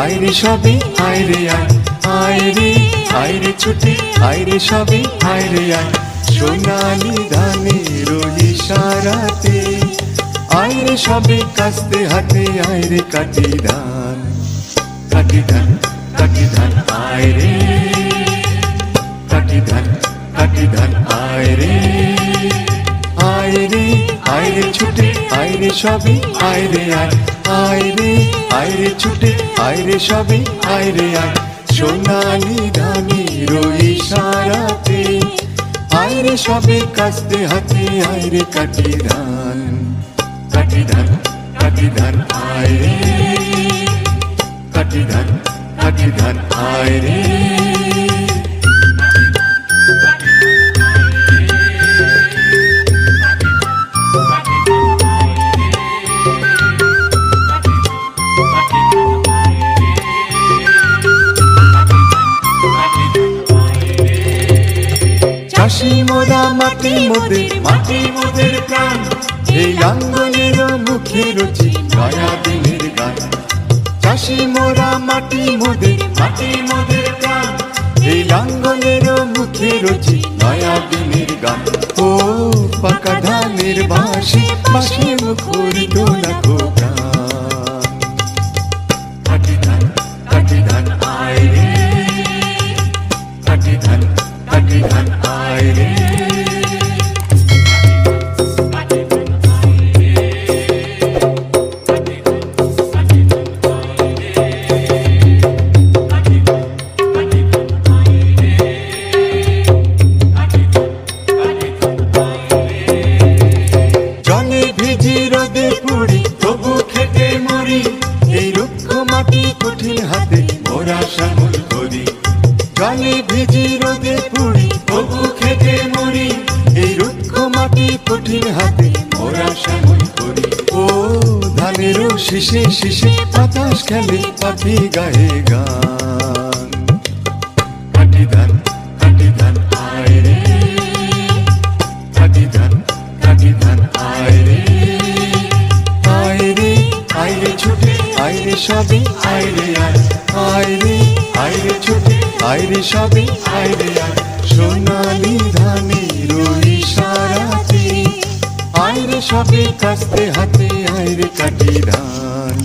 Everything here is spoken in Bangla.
আইরে সবে আইরে আয়, আইরে আইরে ছুটে আইরে সবে আইরে আয়, সোনালি ধানের ইশারাতে আইরে সবে কাস্তে হাতে আইরে কাটি ধান, কাটি ধান কাটি ধান আইরে, কাটি ধান কাটি ধান আইরে, আইরে আইরে ছুটে আইরে সবে আইরে আয়, আইরে আইরে ছুটে আইরে সবে আইরে আয়, সোনালি ধানের ইশারাতে আইরে সবে কাস্তে হাতে আইরে কাটি ধান, কাটি ধান কাটি ধান আইরে, কাটি ধান কাটি ধান আইরে। চাষি মোরা মাটি মোদের, মাটি মোদের প্রাণ, এই আঙ্গনের মুখে রচি নয়া দিনের গান। চাষি মোরা মাটি মোদের, মাটি মোদের প্রাণ, এই আঙ্গনের মুখে রচি নয়া দিনের গান। ও পাকা ধানের বাঁশি, বাঁশি মুখরিত লাখো প্রাণ, কাটি ধান কাটি ধান আইরে, কাটি ধান কাটি ধান আইরে। জলে ভিজি রোদে পুড়ি তবু খেতে মরি, এই রুক্ষ মাটি কঠিন হাতে মোরা শ্যামল করি। জলে ভিজি রোদে পুড়ি তবু খেতে মরি, এই রুক্ষ মাটি কঠিন হাতে মোরা শ্যামল করি। ও ধানেরও শিশে শিশে বাতাস খেলে পাখি গায়ে গান, কাটি ধান কাটি ধান আইরে, কাটি ধান কাটি ধান আইরে, আইরে আইরে ছুটে আইরে সবে আইরে আয়, আইরে আইরে ছুটে আইরে সবে আইরে আয়, সোনালি ধানের ইশারাতে আইরে সবে কাস্তে হাতে আইরে কাটি ধান।